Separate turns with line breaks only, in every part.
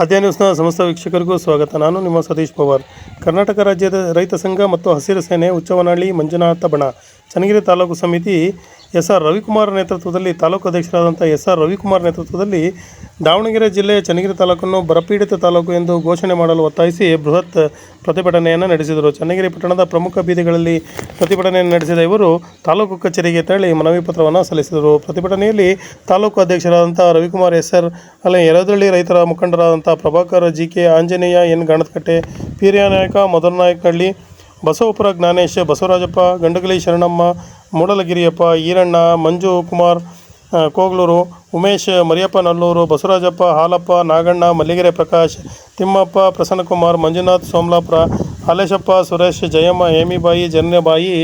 ಆದ್ಯ ನ್ಯೂಸ್ನ ಸಮಸ್ತ ವೀಕ್ಷಕರಿಗೂ ಸ್ವಾಗತ. ನಾನು ನಿಮ್ಮ ಸತೀಶ್ ಪವಾರ್. ಕರ್ನಾಟಕ ರಾಜ್ಯದ ರೈತ ಸಂಘ ಮತ್ತು ಹಸಿರು ಸೇನೆ ಹುಚ್ಚವ್ವನಹಳ್ಳಿ ಮಂಜುನಾಥ ಬಣ ಚನ್ನಗಿರಿ ತಾಲೂಕು ಸಮಿತಿ ಎಸ್.ಆರ್. ರವಿಕುಮಾರ್ ನೇತೃತ್ವದಲ್ಲಿ ತಾಲೂಕು ಅಧ್ಯಕ್ಷರಾದಂಥ ಎಸ್.ಆರ್. ರವಿಕುಮಾರ್ ನೇತೃತ್ವದಲ್ಲಿ ದಾವಣಗೆರೆ ಜಿಲ್ಲೆಯ ಚನ್ನಗಿರಿ ತಾಲೂಕನ್ನು ಬರಪೀಡಿತ ತಾಲೂಕು ಎಂದು ಘೋಷಣೆ ಮಾಡಲು ಒತ್ತಾಯಿಸಿ ಬೃಹತ್ ಪ್ರತಿಭಟನೆಯನ್ನು ನಡೆಸಿದರು. ಚನ್ನಗಿರಿ ಪಟ್ಟಣದ ಪ್ರಮುಖ ಬೀದಿಗಳಲ್ಲಿ ಪ್ರತಿಭಟನೆಯನ್ನು ನಡೆಸಿದ ಇವರು ತಾಲೂಕು ಕಚೇರಿಗೆ ತೆರಳಿ ಮನವಿ ಪತ್ರವನ್ನು ಸಲ್ಲಿಸಿದರು. ಪ್ರತಿಭಟನೆಯಲ್ಲಿ ತಾಲೂಕು ಅಧ್ಯಕ್ಷರಾದಂಥ ರವಿಕುಮಾರ್ ಎಸ್.ಆರ್. ಯರದಳ್ಳಿ ರೈತರ ಮುಖಂಡರಾದಂಥ ಪ್ರಭಾಕರ್ ಜಿ.ಕೆ. ಆಂಜನೇಯ ಎನ್. ಗಾಣದಕಟ್ಟೆ, ಪೀರ್ಯಾನಾಯಕ ಮಧುರನಾಯಕನಹಳ್ಳಿ, ಬಸವಪುರ ಜ್ಞಾನೇಶ್, ಬಸವರಾಜಪ್ಪ, ಗಂಡಗಲಿ ಶರಣಮ್ಮ, ಮೂಡಲಗಿರಿಯಪ್ಪ, ಈರಣ್ಣ, ಮಂಜು ಕುಮಾರ್ ಕೋಗ್ಲೂರು, ಉಮೇಶ್, ಮರಿಯಪ್ಪ ನಲ್ಲೂರು, ಬಸವರಾಜಪ್ಪ, ಹಾಲಪ್ಪ, ನಾಗಣ್ಣ, ಮಲ್ಲಿಗೆರೆ ಪ್ರಕಾಶ್, ತಿಮ್ಮಪ್ಪ, ಪ್ರಸನ್ನಕುಮಾರ್, ಮಂಜುನಾಥ್, ಸೋಮಲಾಪುರ, ಹಾಲೇಶಪ್ಪ, ಸುರೇಶ್, ಜಯಮ್ಮ, ಹೇಮಿಬಾಯಿ, ಜನನಿಬಾಯಿ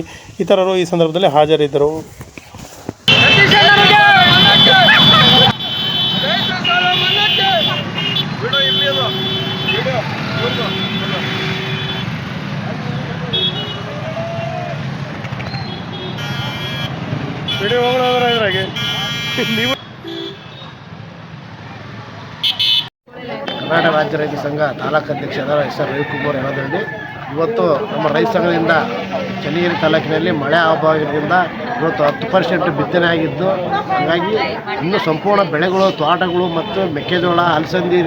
ಇತರರು ಈ ಸಂದರ್ಭದಲ್ಲಿ ಹಾಜರಿದ್ದರು.
ಕರ್ನಾಟಕ ರಾಜ್ಯ ರೈತ ಸಂಘ ತಾಲೂಕು ಅಧ್ಯಕ್ಷರಾದ ಎಸ್.ಆರ್. ರವಿಕುಮಾರ್ ಯರದಳ್ಳಿ. ಇವತ್ತು ನಮ್ಮ ರೈತ ಸಂಘದಿಂದ ಚನ್ನಗಿರಿ ತಾಲೂಕಿನಲ್ಲಿ ಮಳೆ ಅಭಾವದಿಂದ ಇವತ್ತು 10% ಬಿತ್ತನೆ ಆಗಿದ್ದು, ಹಾಗಾಗಿ ಇನ್ನೂ ಸಂಪೂರ್ಣ ಬೆಳೆಗಳು, ತೋಟಗಳು ಮತ್ತು ಮೆಕ್ಕೆಜೋಳ, ಅಲಸಂದಿ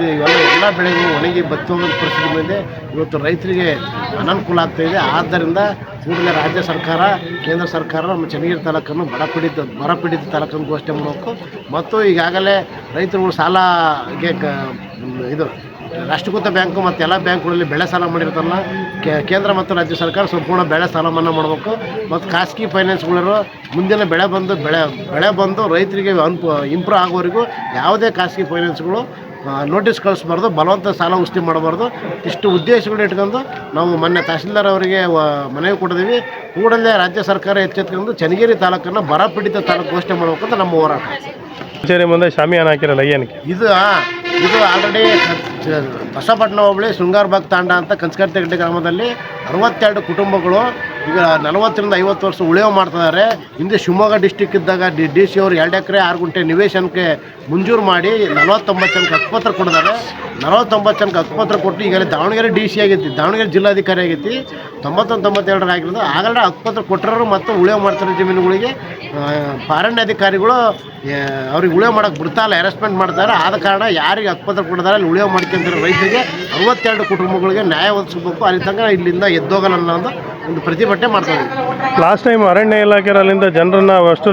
ಎಲ್ಲ ಬೆಳೆಗಳು ಒಣಗಿ ಬತ್ತಿ ಹೋಗೋದು ಪರಿಸ್ಥಿತಿ ಬಂದಿದೆ. ಇವತ್ತು ರೈತರಿಗೆ ಅನಾನುಕೂಲ ಆಗ್ತಾಯಿದೆ. ಆದ್ದರಿಂದ ಕೂಡಲೇ ರಾಜ್ಯ ಸರ್ಕಾರ, ಕೇಂದ್ರ ಸರ್ಕಾರ ನಮ್ಮ ಚನ್ನಗಿರಿ ತಾಲೂಕನ್ನು ಬರಪೀಡಿತ ತಾಲೂಕನ್ನು ಘೋಷಣೆ ಮಾಡಬೇಕು. ಮತ್ತು ಈಗಾಗಲೇ ರೈತರುಗಳು ಸಾಲಗೆ ಇದು ರಾಷ್ಟ್ರೀಕೃತ ಬ್ಯಾಂಕು ಮತ್ತು ಎಲ್ಲ ಬ್ಯಾಂಕ್ಗಳಲ್ಲಿ ಬೆಳೆ ಸಾಲ ಮಾಡಿರ್ತಾರಲ್ಲ, ಕೇಂದ್ರ ಮತ್ತು ರಾಜ್ಯ ಸರ್ಕಾರ ಸಂಪೂರ್ಣ ಬೆಳೆ ಸಾಲ ಮನ್ನಾ ಮಾಡಬೇಕು. ಮತ್ತು ಖಾಸಗಿ ಫೈನಾನ್ಸ್ಗಳರು ಮುಂದಿನ ಬೆಳೆ ಬಂದು ರೈತರಿಗೆ ಇಂಪ್ರೂವ್ ಆಗೋವರೆಗೂ ಯಾವುದೇ ಖಾಸಗಿ ಫೈನಾನ್ಸ್ಗಳು ನೋಟಿಸ್ ಕಳಿಸ್ಬಾರ್ದು, ಬಲವಂತ ಸಾಲ ಉಸ್ತಿ ಮಾಡಬಾರ್ದು. ಇಷ್ಟು ಉದ್ದೇಶಗಳನ್ನ ಇಟ್ಕೊಂಡು ನಾವು ಮೊನ್ನೆ ತಹಸೀಲ್ದಾರ್ ಅವರಿಗೆ ಮನವಿ ಕೊಟ್ಟಿದ್ದೀವಿ. ಕೂಡಲೇ ರಾಜ್ಯ ಸರ್ಕಾರ ಎಚ್ಚೆತ್ಕೊಂಡು ಚನ್ನಗಿರಿ ತಾಲೂಕನ್ನು ಬರಪೀಡಿತ ತಾಲೂಕು ಘೋಷಣೆ ಮಾಡಬೇಕಂತ ನಮ್ಮ ಹೋರಾಟ.
ಕಚೇರಿ ಮುಂದೆ ಶಾಮಿಯಾನ ಹಾಕಿರಲ್ಲ, ಏನಕ್ಕೆ? ಇದು
ಆಲ್ರೆಡಿ ಬಸವಪಟ್ಟಣ ಹೋಬಳಿ ಶೃಂಗಾರಬಾಗ್ ತಾಂಡ ಅಂತ ಕಂಚಕರ್ತಿಗಡ್ಡೆ ಗ್ರಾಮದಲ್ಲಿ 62 ಕುಟುಂಬಗಳು ಈಗ 40ರಿಂದ 50 ವರ್ಷ ಉಳಿವು ಮಾಡ್ತಿದ್ದಾರೆ. ಹಿಂದೆ ಶಿವಮೊಗ್ಗ ಡಿಸ್ಟಿಕ್ ಇದ್ದಾಗ ಡಿ.ಸಿ ಅವರು 2 ಎಕರೆ 6 ಗುಂಟೆ ನಿವೇಶನಕ್ಕೆ ಮಂಜೂರು ಮಾಡಿ 49 ಜನಕ್ಕೆ ಹಕ್ಕುಪತ್ರ ಕೊಟ್ಟಿದ್ದಾರೆ. 49 ಜನಕ್ಕೆ ಹಕ್ಕುಪತ್ರ ಕೊಟ್ಟು ಈಗಲೇ ದಾವಣಗೆರೆ ಡಿ.ಸಿ ಆಗೈತಿ, ದಾವಣಗೆರೆ ಜಿಲ್ಲಾಧಿಕಾರಿ ಆಗೈತಿ. 91-92 ಆಗಿರೋದು ಆಗಲೇ ಹಕ್ಕುಪತ್ರ ಕೊಟ್ಟರು. ಮತ್ತು ಉಳಿವು ಮಾಡ್ತಿರೋ ಜಮೀನುಗಳಿಗೆ ಅರಣ್ಯಾಧಿಕಾರಿಗಳು ಅವ್ರಿಗೆ ಉಳಿವು ಮಾಡೋಕ್ಕೆ ಬಿಡ್ತಾಯಿಲ್ಲ, ಹ್ಯಾರಸ್ಮೆಂಟ್ ಮಾಡ್ತಾರೆ. ಆದ ಕಾರಣ ಯಾರಿಗೆ ಹಕ್ಕುಪತ್ರ ಕೊಟ್ಟಿದ್ದಾರೆ ಅಲ್ಲಿ ಉಳಿವು ಮಾಡ್ಕೊಂತಾರೆ ರೈತರಿಗೆ 62 ಕುಟುಂಬಗಳಿಗೆ ನ್ಯಾಯ ಒದಗಿಸಬೇಕು. ಅಲ್ಲಿ ತನಕ ಇಲ್ಲಿಂದ ಎದ್ದೋಗಲ್ಲ ಅನ್ನೋ ಒಂದು ಪ್ರತಿಭಟನೆ ಮಾಡ್ತಾರೆ.
ಲಾಸ್ಟ್ ಟೈಮ್ ಅರಣ್ಯ ಇಲಾಖೆ ಅಲ್ಲಿಂದ ಜನರನ್ನ ಅಷ್ಟು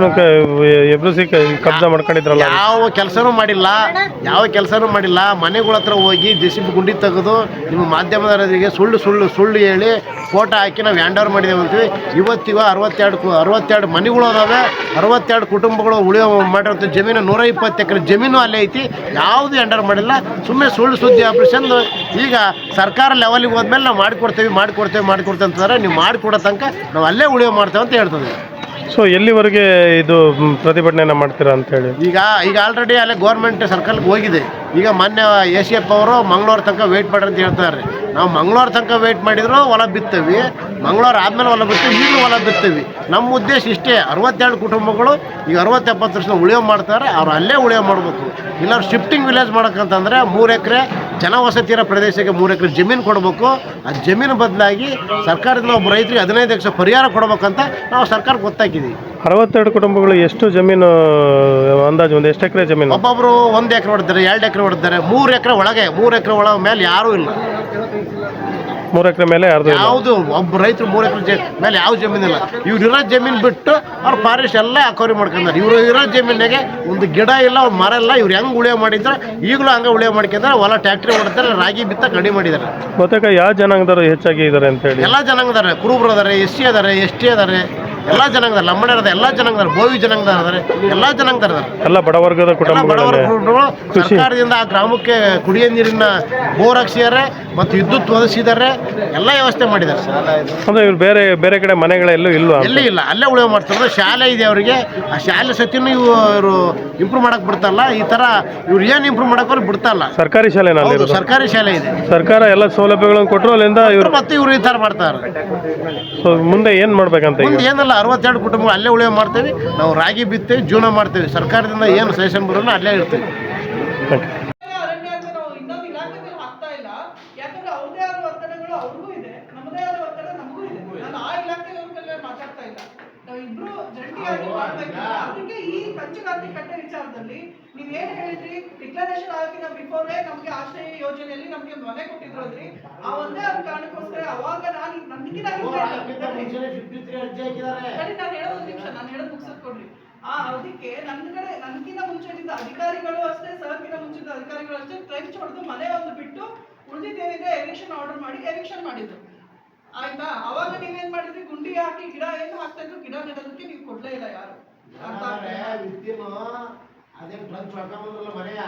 ಎಬ್ರಿಸಿ ಕಬ್ಜಾ ಮಾಡ್ಕೊಂಡಿದ್ರಲ್ಲ,
ಯಾವ ಕೆಲಸನೂ ಮಾಡಿಲ್ಲ. ಮನೆಗಳ ಹತ್ರ ಹೋಗಿ ಜೆಸಿಬಿ ಗುಂಡಿ ತೆಗೆದು ನಿಮ್ಮ ಮಾಧ್ಯಮದವರಿಗೆ ಸುಳ್ಳು ಹೇಳಿ ಫೋಟೋ ಹಾಕಿ ನಾವು ಹ್ಯಾಂಡ್ ಓವರ್ ಮಾಡಿದ್ದೇವೆ ಅಂತೀವಿ. ಇವತ್ತಿಗೂ 62 ಮನೆಗಳು ಅದಾವೆ, 62 ಕುಟುಂಬಗಳು ಉಳಿವು ಮಾಡಿರೋಂಥ ಜಮೀನು 120 ಎಕರೆ ಜಮೀನು ಅಲ್ಲೇ ಐತಿ. ಯಾವುದು ಹ್ಯಾಂಡ್ ಓವರ್ ಮಾಡಿಲ್ಲ. ಸುಮ್ಮನೆ ಸುಳ್ಳು ಸುದ್ದಿ ಆಪರೇಷನ್. ಈಗ ಸರ್ಕಾರ ಲೆವೆಲಿಗೆ ಹೋದ್ಮೇಲೆ ನಾವು ಮಾಡಿಕೊಡ್ತೇವೆ ಅಂತಾರೆ. ನೀವು ಮಾಡಿಕೊಡೋ ತನಕ ನಾವು ಅಲ್ಲೇ ಉಳಿವು ಮಾಡ್ತೇವೆ ಅಂತ ಹೇಳ್ತದೆ.
ಸೊ ಎಲ್ಲಿವರೆಗೆ ಇದು ಪ್ರತಿಭಟನೆಯನ್ನು ಮಾಡ್ತೀರಾ ಅಂತೇಳಿ
ಈಗ ಆಲ್ರೆಡಿ ಅಲ್ಲೇ ಗೌರ್ಮೆಂಟ್ ಸರ್ಕಲ್ಗೆ ಹೋಗಿದೆ. ಈಗ ಮೊನ್ನೆ ACF ಅವರು ಮಂಗಳವಾರ ತನಕ ವೆಯ್ಟ್ ಮಾಡ್ರಿ ಅಂತ ಹೇಳ್ತಾರೆ. ನಾವು ಮಂಗಳವಾರ ತನಕ ವೆಯ್ಟ್ ಮಾಡಿದ್ರು ಹೊಲ ಬಿತ್ತೇವೆ, ಮಂಗಳವಾರ ಆದಮೇಲೆ ಹೊಲ ಬಿಡ್ತೀವಿ, ಈಗಲೂ ಹೊಲ ಬಿತ್ತೇವೆ. ನಮ್ಮ ಉದ್ದೇಶ ಇಷ್ಟೇ, 62 ಕುಟುಂಬಗಳು ಈಗ 60-70 ವರ್ಷದ ಉಳಿವು ಮಾಡ್ತಾರೆ. ಅವ್ರು ಅಲ್ಲೇ ಉಳಿವು ಮಾಡಬೇಕು. ಇಲ್ಲ ಶಿಫ್ಟಿಂಗ್ ವಿಲೇಜ್ ಮಾಡೋಕ್ಕಂತಂದರೆ 3 ಎಕರೆ ಜನವಸತಿ ಇರೋ ಪ್ರದೇಶಕ್ಕೆ 3 ಎಕರೆ ಜಮೀನು ಕೊಡಬೇಕು. ಆ ಜಮೀನು ಬದಲಾಗಿ ಸರ್ಕಾರದಿಂದ ಒಬ್ಬ ರೈತರಿಗೆ 15 ಲಕ್ಷ ಪರಿಹಾರ ಕೊಡಬೇಕಂತ ನಾವು ಸರ್ಕಾರಕ್ಕೆ ಗೊತ್ತಾಕಿದ್ದೀವಿ.
62 ಕುಟುಂಬಗಳು ಎಷ್ಟು ಜಮೀನು ಅಂದಾಜು ಒಂದು ಎಷ್ಟು ಎಕರೆ ಜಮೀನು?
ಒಬ್ಬೊಬ್ಬರು 1 ಎಕರೆ ಹೊಡೆದಾರೆ, 2 ಎಕರೆ ಹೊಡೆದಾರೆ. 3 ಎಕರೆ ಒಳಗೆ ಮೇಲೆ ಯಾರೂ ಇಲ್ಲ.
3 ಎಕರೆ ಮೇಲೆ
ಯಾವುದು ಒಬ್ಬ ರೈತರು 3 ಎಕರೆ ಮೇಲೆ ಯಾವ ಜಮೀನಿಲ್ಲ. ಇವ್ರು ಇರೋ ಜಮೀನು ಬಿಟ್ಟು ಅವ್ರು ಫಾರೆಸ್ಟ್ ಎಲ್ಲ ಅಕ್ವರಿ ಮಾಡ್ಕೊಂಡಾರೆ. ಇವರು ಇರೋ ಜಮೀನಿಗೆ ಒಂದು ಗಿಡ ಇಲ್ಲ, ಒಂದು ಮರ ಇಲ್ಲ. ಇವ್ರು ಹೆಂಗೆ ಉಳಿವು ಮಾಡಿದ್ರೆ ಈಗಲೂ ಹಂಗೆ ಉಳಿವು ಮಾಡ್ಕೊಂಡ್ರೆ ಹೊಲ ಟ್ಯಾಕ್ಟ್ರಿ ಹೊಡ್ತಾರೆ, ರಾಗಿ ಬಿತ್ತ ಕಡಿಮೆ ಮಾಡಿದ್ದಾರೆ.
ಗೊತ್ತಾಗ ಯಾವ ಜನಾಂಗದವರು ಹೆಚ್ಚಾಗಿ ಇದ್ದಾರೆ ಅಂತ ಹೇಳಿ?
ಎಲ್ಲ ಜನಾಂಗದಾರೆ, ಕುರುಬರು ಅದಾರೆ, SC ಅದಾರೆ, ST ಅದಾರೆ, ಎಲ್ಲ ಜನಾಂಗದಾರೆ, ಲಂಬಾಣಿಯರ ಎಲ್ಲ ಜನಾಂಗದಾರೆ, ಬೋವಿ ಜನಾಂಗದಾರೆ, ಎಲ್ಲ ಜನಾಂಗದಾರೆ,
ಎಲ್ಲ ಬಡವರ್ಗದ ಕುಟುಂಬಗಳು.
ಸರ್ಕಾರದಿಂದ ಆ ಗ್ರಾಮಕ್ಕೆ ಕುಡಿಯೋ ನೀರಿನ ಬೋರ್ ಹಾಕ್ಸಿದ್ದಾರೆ ಮತ್ತು ವಿದ್ಯುತ್ ಒದಗಿಸಿದ್ದಾರೆ, ಎಲ್ಲ ವ್ಯವಸ್ಥೆ ಮಾಡಿದ್ದಾರೆ.
ಅಂದ್ರೆ ಇವ್ರು ಬೇರೆ ಕಡೆ ಮನೆಗಳೆಲ್ಲೂ ಇಲ್ವಾ?
ಎಲ್ಲಿ ಇಲ್ಲ, ಅಲ್ಲೇ ಉಳಿವು ಮಾಡ್ತಾರೆ. ಶಾಲೆ ಇದೆ ಅವರಿಗೆ, ಆ ಶಾಲೆ ಸತಿನೂ ಇವರು ಇಂಪ್ರೂವ್ ಮಾಡಕ್ ಬಿಡ್ತಾರಲ್ಲ. ಈ ತರ ಇವ್ರು ಏನು ಇಂಪ್ರೂವ್ ಮಾಡಕ್ ಬಿಡ್ತಾರಲ್ಲ.
ಸರ್ಕಾರಿ ಶಾಲೆ
ಸರ್ಕಾರಿ ಶಾಲೆ ಇದೆ,
ಸರ್ಕಾರ ಎಲ್ಲ ಸೌಲಭ್ಯಗಳನ್ನು ಕೊಟ್ಟರು ಅಲ್ಲಿಂದ ಇವರು
ಮತ್ತೆ ಇವರು ಈ ತರ ಮಾಡ್ತಾರೆ.
ಮುಂದೆ ಏನ್ ಮಾಡ್ಬೇಕಂತ?
ಏನಲ್ಲ 62 ಕುಟುಂಬ ಅಲ್ಲೇ ಉಳಿವು ಮಾಡ್ತೇವೆ. ನಾವು ರಾಗಿ ಬಿತ್ತೇವೆ, ಜೀವನ ಮಾಡ್ತೇವೆ. ಸರ್ಕಾರದಿಂದ ಏನು ಸಜೆಷನ್ ಬರೋಣ ಅಲ್ಲೇ ಇರ್ತೀವಿ.
ಯಾಕಂದ್ರೆ ಅವ್ರದೇ ಆದ ಒತ್ತಡಗಳು ಅವ್ರಿಗೂ ಇದೆ, ನಮ್ಮದೇ ಆದ ಒತ್ತಡ ನಮಗೂ ಇದೆ. ನಾನು ಆ ಇಲಾಖೆಯವ್ರ ಮೇಲೆ ಮಾತಾಡ್ತಾ ಇಲ್ಲ, ನಾವು ಇಬ್ರು ಜಂಟಿಯಾಗಿ ಮಾಡ್ಬೇಕಿಲ್ಲ. ಅದಕ್ಕೆ ಈ ಪಂಚಗಾತಿ ಕಟ್ಟೆ ವಿಚಾರದಲ್ಲಿ ನೀವೇನ್ ಹೇಳಿದ್ರಿ, ಡಿಕ್ಲರೇಷನ್ ಆಗಿನ ಬಿಫೋರೇ ನಮ್ಗೆ ಆಶ್ರಯ ಯೋಜನೆಯಲ್ಲಿ ನಮ್ಗೆ ಮನೆ ಕೊಟ್ಟಿದ್ರು ಅಂದ್ರಿ. ಆ ಒಂದೇ ಒಂದು ಕಾರಣಕ್ಕೋಸ್ಕರ ಅವಾಗ ನಾನು ನನಗಿನ ನಾನು ಹೇಳೋದು ನಿಮಿಷ, ನಾನು ಹೇಳೋದು ಮುಗಿಸೋದ್ ಕೊಡ್ರಿ. ಆ ಅದಕ್ಕೆ ನನ್ಕಿಂತ ಮುಂಚೆನಿಂದ ಅಧಿಕಾರಿಗಳು ಅಷ್ಟೇ, ಸರ್ಕಿಂತ ಮುಂಚಿನ ಅಧಿಕಾರಿಗಳು ಅಷ್ಟೇ ಟ್ರೆಂಚ್ ಹೊಡೆದು ಮನೆ ಒಂದು ಬಿಟ್ಟು ಉಳಿದಿದ್ದೇನಿದೆ ಎವಿಕ್ಷನ್ ಆರ್ಡರ್ ಮಾಡಿ ಎವಿಕ್ಷನ್ ಮಾಡಿದ್ರು. ಆಯ್ತಾ? ಅವಾಗ ನೀವೇನ್ ಮಾಡಿದ್ರಿ, ಗುಂಡಿ ಹಾಕಿ ಗಿಡ ಏನು ಹಾಕ್ತಾ ಇದ್ರು, ಗಿಡ ನೆಡೋದಕ್ಕೆ ನೀವು ಕೊಡ್ಲೇ ಇಲ್ಲ ಯಾರು.
ಅದೇನು ಟ್ರಂಚ್ ಹೊಡ್ಕೊಂಬಂದ್ರಲ್ಲ ಮನೆಯ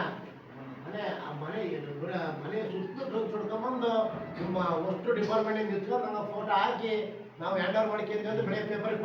ಮನೆ ಆ ಮನೆ ಸುತ್ತಲೂ ಟ್ರಂಚ್ ಹೊಡ್ಕೊಂಬಂದು ನಿಮ್ಮ ಅಷ್ಟು ಡಿಪಾರ್ಟ್ಮೆಂಟ್ ನಿಂತ್ಕೊಂಡು ನಾವು ಫೋಟೋ ಹಾಕಿ ನಾವು ಹ್ಯಾಂಡ್ ಓವರ್ ಮಾಡ್ಕೊಂಡಿದ್ವಿ ಅಂತ ಬೆಳೆ ಪೇಪರ್ ಕೊಟ್ಟು